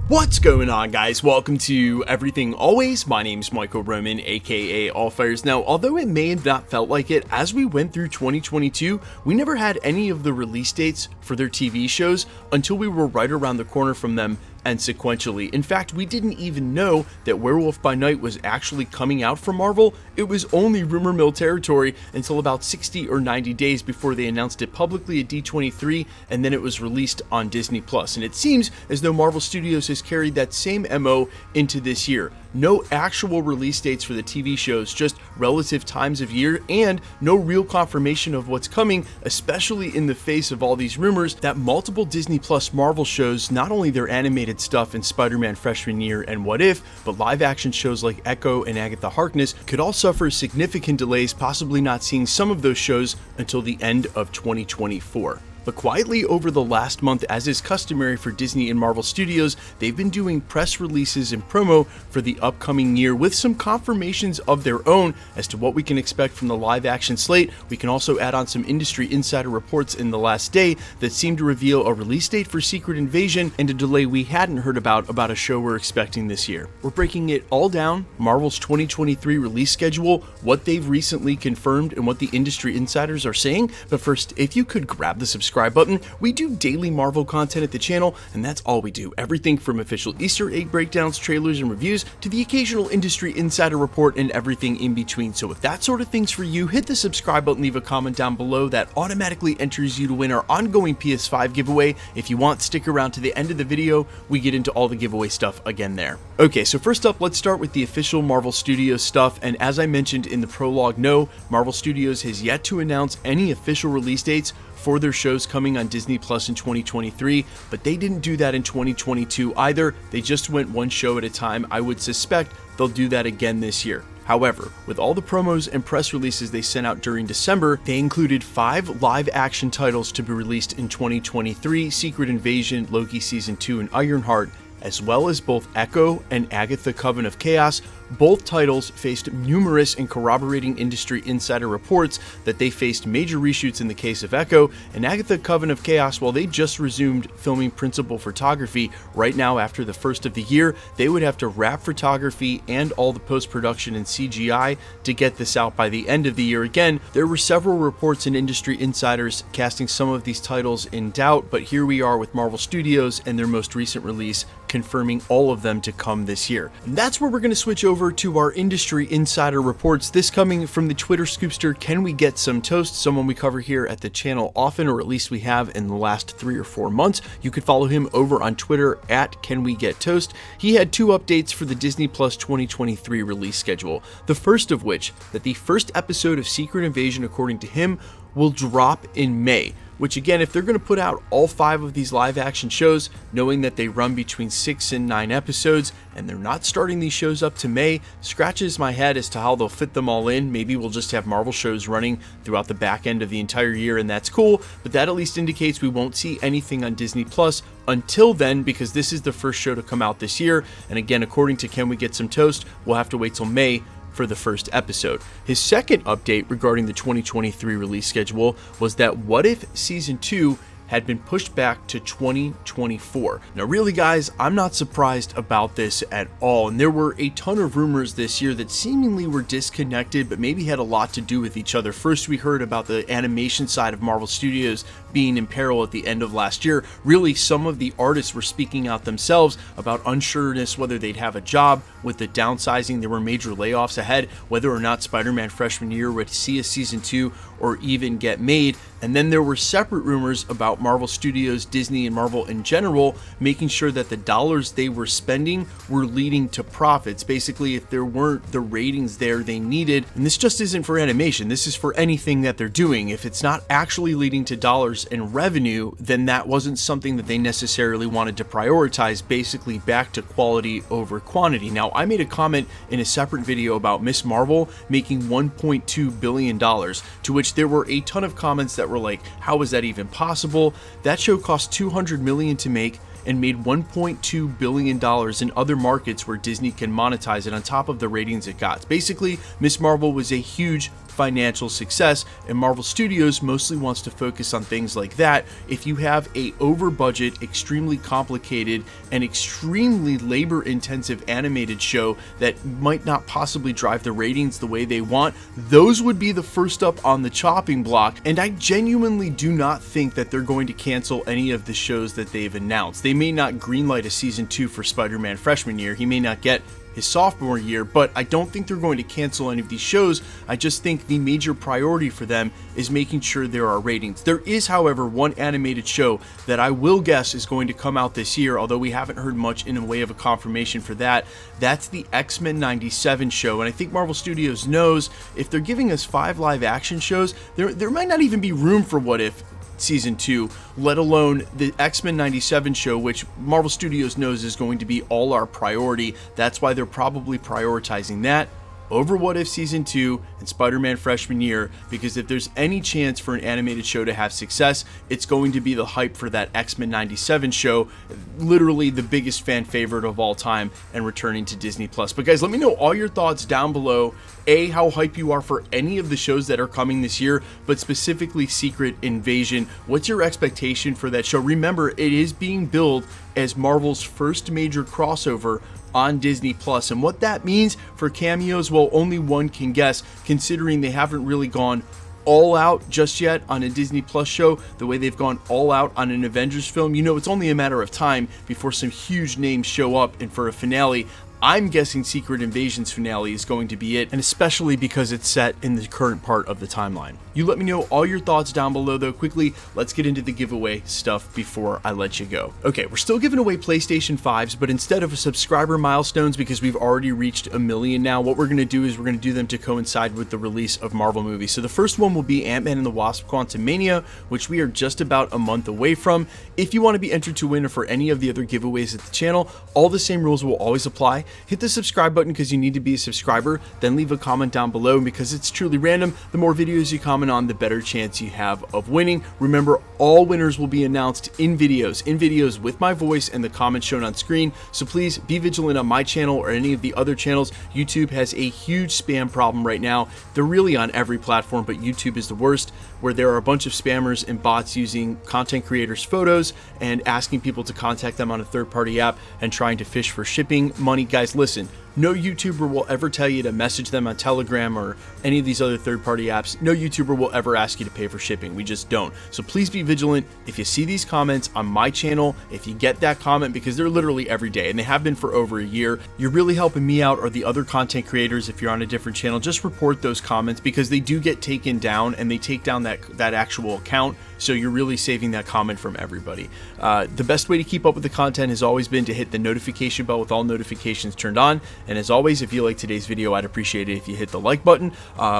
What's going on, guys? Welcome to Everything Always. My name's Michael Roman, aka Allfires. Now, although it may have not felt like it, as we went through 2022, we never had any of the release dates for their TV shows until we were right around the corner from them and sequentially. In fact, we didn't even know that Werewolf by Night was actually coming out from Marvel. It was only rumor mill territory until about 60 or 90 days before they announced it publicly at D23, and then it was released on Disney+. And it seems as though Marvel Studios has carried that same MO into this year. No actual release dates for the TV shows, just relative times of year, and no real confirmation of what's coming, especially in the face of all these rumors that multiple Disney Plus Marvel shows, not only their animated stuff in Spider-Man Freshman Year and What If, but live action shows like Echo and Agatha Harkness could all suffer significant delays, possibly not seeing some of those shows until the end of 2024. But quietly over the last month, as is customary for Disney and Marvel Studios, they've been doing press releases and promo for the upcoming year with some confirmations of their own as to what we can expect from the live action slate. We can also add on some industry insider reports in the last day that seem to reveal a release date for Secret Invasion and a delay we hadn't heard about a show we're expecting this year. We're breaking it all down, Marvel's 2023 release schedule, what they've recently confirmed, and what the industry insiders are saying. But first, if you could grab the subscribe button. We do daily Marvel content at the channel, and that's all we do. Everything from official Easter egg breakdowns, trailers, and reviews to the occasional industry insider report and everything in between. So if that sort of thing's for you, hit the subscribe button, leave a comment down below. That automatically enters you to win our ongoing PS5 giveaway. If you want, stick around to the end of the video. We get into all the giveaway stuff again there. Okay, so first up, let's start with the official Marvel Studios stuff. And as I mentioned in the prologue, no, Marvel Studios has yet to announce any official release dates for their shows coming on Disney Plus in 2023, but they didn't do that in 2022 either. They just went one show at a time. I would suspect they'll do that again this year. However, with all the promos and press releases they sent out during December, they included 5 live action titles to be released in 2023, Secret Invasion, Loki Season 2, and Ironheart, as well as both Echo and Agatha Coven of Chaos. Both titles faced numerous and corroborating industry insider reports that they faced major reshoots in the case of Echo, and Agatha Coven of Chaos, while they just resumed filming principal photography right now after the first of the year, they would have to wrap photography and all the post-production and CGI to get this out by the end of the year. Again, there were several reports and industry insiders casting some of these titles in doubt, but here we are with Marvel Studios and their most recent release confirming all of them to come this year. And that's where we're going to switch over to our industry insider reports. This coming from the Twitter scoopster Can We Get Some Toast, someone we cover here at the channel often, or at least we have in the last 3 or 4 months. You could follow him over on Twitter at Can We Get Toast. He had 2 updates for the Disney Plus 2023 release schedule. The first of which, that the first episode of Secret Invasion, according to him, will drop in May. Which again, if they're going to put out all 5 of these live action shows, knowing that they run between 6 and 9 episodes, and they're not starting these shows up to May, scratches my head as to how they'll fit them all in. Maybe we'll just have Marvel shows running throughout the back end of the entire year, and that's cool, but that at least indicates we won't see anything on Disney Plus until then, because this is the first show to come out this year. And again, according to Can We Get Some Toast, we'll have to wait till May for the first episode. His second update regarding the 2023 release schedule was that What If Season 2 had been pushed back to 2024. Now really guys, I'm not surprised about this at all, and there were a ton of rumors this year that seemingly were disconnected but maybe had a lot to do with each other. First, we heard about the animation side of Marvel Studios being in peril at the end of last year. Really, some of the artists were speaking out themselves about unsureness whether they'd have a job with the downsizing. There were major layoffs ahead, whether or not Spider-Man Freshman Year would see a Season 2 or even get made. And then there were separate rumors about Marvel Studios, Disney, and Marvel in general making sure that the dollars they were spending were leading to profits. Basically, if there weren't the ratings there they needed, and this just isn't for animation, this is for anything that they're doing, if it's not actually leading to dollars and revenue, then that wasn't something that they necessarily wanted to prioritize, basically back to quality over quantity. Now, I made a comment in a separate video about Miss Marvel making $1.2 billion, to which there were a ton of comments that were like, how is that even possible? That show cost $200 million to make and made $1.2 billion in other markets where Disney can monetize it on top of the ratings it got. Basically, Miss Marvel was a huge financial success, and Marvel Studios mostly wants to focus on things like that. If you have a over budget, extremely complicated, and extremely labor intensive animated show that might not possibly drive the ratings the way they want, those would be the first up on the chopping block. And I genuinely do not think that they're going to cancel any of the shows that they've announced. They may not greenlight a season 2 for Spider-Man freshman year. He may not get his sophomore year, but I don't think they're going to cancel any of these shows. I just think the major priority for them is making sure there are ratings. There is, however, one animated show that I will guess is going to come out this year, although we haven't heard much in the way of a confirmation for that. That's the X-Men 97 show, and I think Marvel Studios knows if they're giving us 5 live action shows, there might not even be room for What If season 2, let alone the X-Men 97 show, which Marvel Studios knows is going to be all our priority. That's why they're probably prioritizing that over What If season 2 and Spider-Man freshman year, because if there's any chance for an animated show to have success, it's going to be the hype for that X-Men 97 show, literally the biggest fan favorite of all time and returning to Disney+. But guys, let me know all your thoughts down below. A, how hype you are for any of the shows that are coming this year, but specifically Secret Invasion. What's your expectation for that show? Remember, it is being billed as Marvel's first major crossover on Disney+, and what that means for cameos, well, only one can guess, considering they haven't really gone all out just yet on a Disney Plus show the way they've gone all out on an Avengers film. You know, it's only a matter of time before some huge names show up, and for a finale, I'm guessing Secret Invasion's finale is going to be it, and especially because it's set in the current part of the timeline. You let me know all your thoughts down below though. Quickly, let's get into the giveaway stuff before I let you go. Okay, we're still giving away PlayStation 5s, but instead of subscriber milestones, because we've already reached 1 million now, what we're going to do is we're going to do them to coincide with the release of Marvel movies. So the first one will be Ant-Man and the Wasp: Quantumania, which we are just about a month away from. If you want to be entered to win for any of the other giveaways at the channel, all the same rules will always apply. Hit the subscribe button because you need to be a subscriber, then leave a comment down below, because it's truly random. The more videos you comment on, the better chance you have of winning. Remember, all winners will be announced in videos with my voice and the comments shown on screen. So please be vigilant on my channel or any of the other channels. YouTube has a huge spam problem right now. They're really on every platform, but YouTube is the worst, where there are a bunch of spammers and bots using content creators' photos and asking people to contact them on a third-party app and trying to fish for shipping money. Guys, listen, no YouTuber will ever tell you to message them on Telegram or any of these other third-party apps. No YouTuber will ever ask you to pay for shipping. We just don't. So please be vigilant. If you see these comments on my channel, if you get that comment, because they're literally every day and they have been for over a year, you're really helping me out or the other content creators. If you're on a different channel, just report those comments, because they do get taken down and they take down that actual account. So you're really saving that comment from everybody. The best way to keep up with the content has always been to hit the notification bell with all notifications turned on. And as always, if you like today's video, I'd appreciate it if you hit the like button.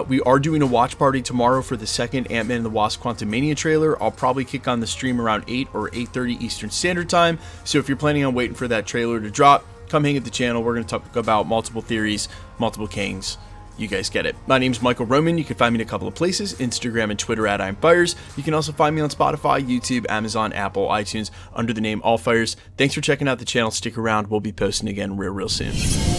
We are doing a watch party tomorrow for the second Ant-Man and the Wasp: Quantumania trailer. I'll probably kick on the stream around 8 or 8:30 Eastern Standard Time. So if you're planning on waiting for that trailer to drop, come hang at the channel. We're going to talk about multiple theories, multiple kings. You guys get it. My name's Michael Roman. You can find me in a couple of places, Instagram and Twitter at I'mFires. You can also find me on Spotify, YouTube, Amazon, Apple, iTunes under the name All Fires. Thanks for checking out the channel. Stick around. We'll be posting again real soon.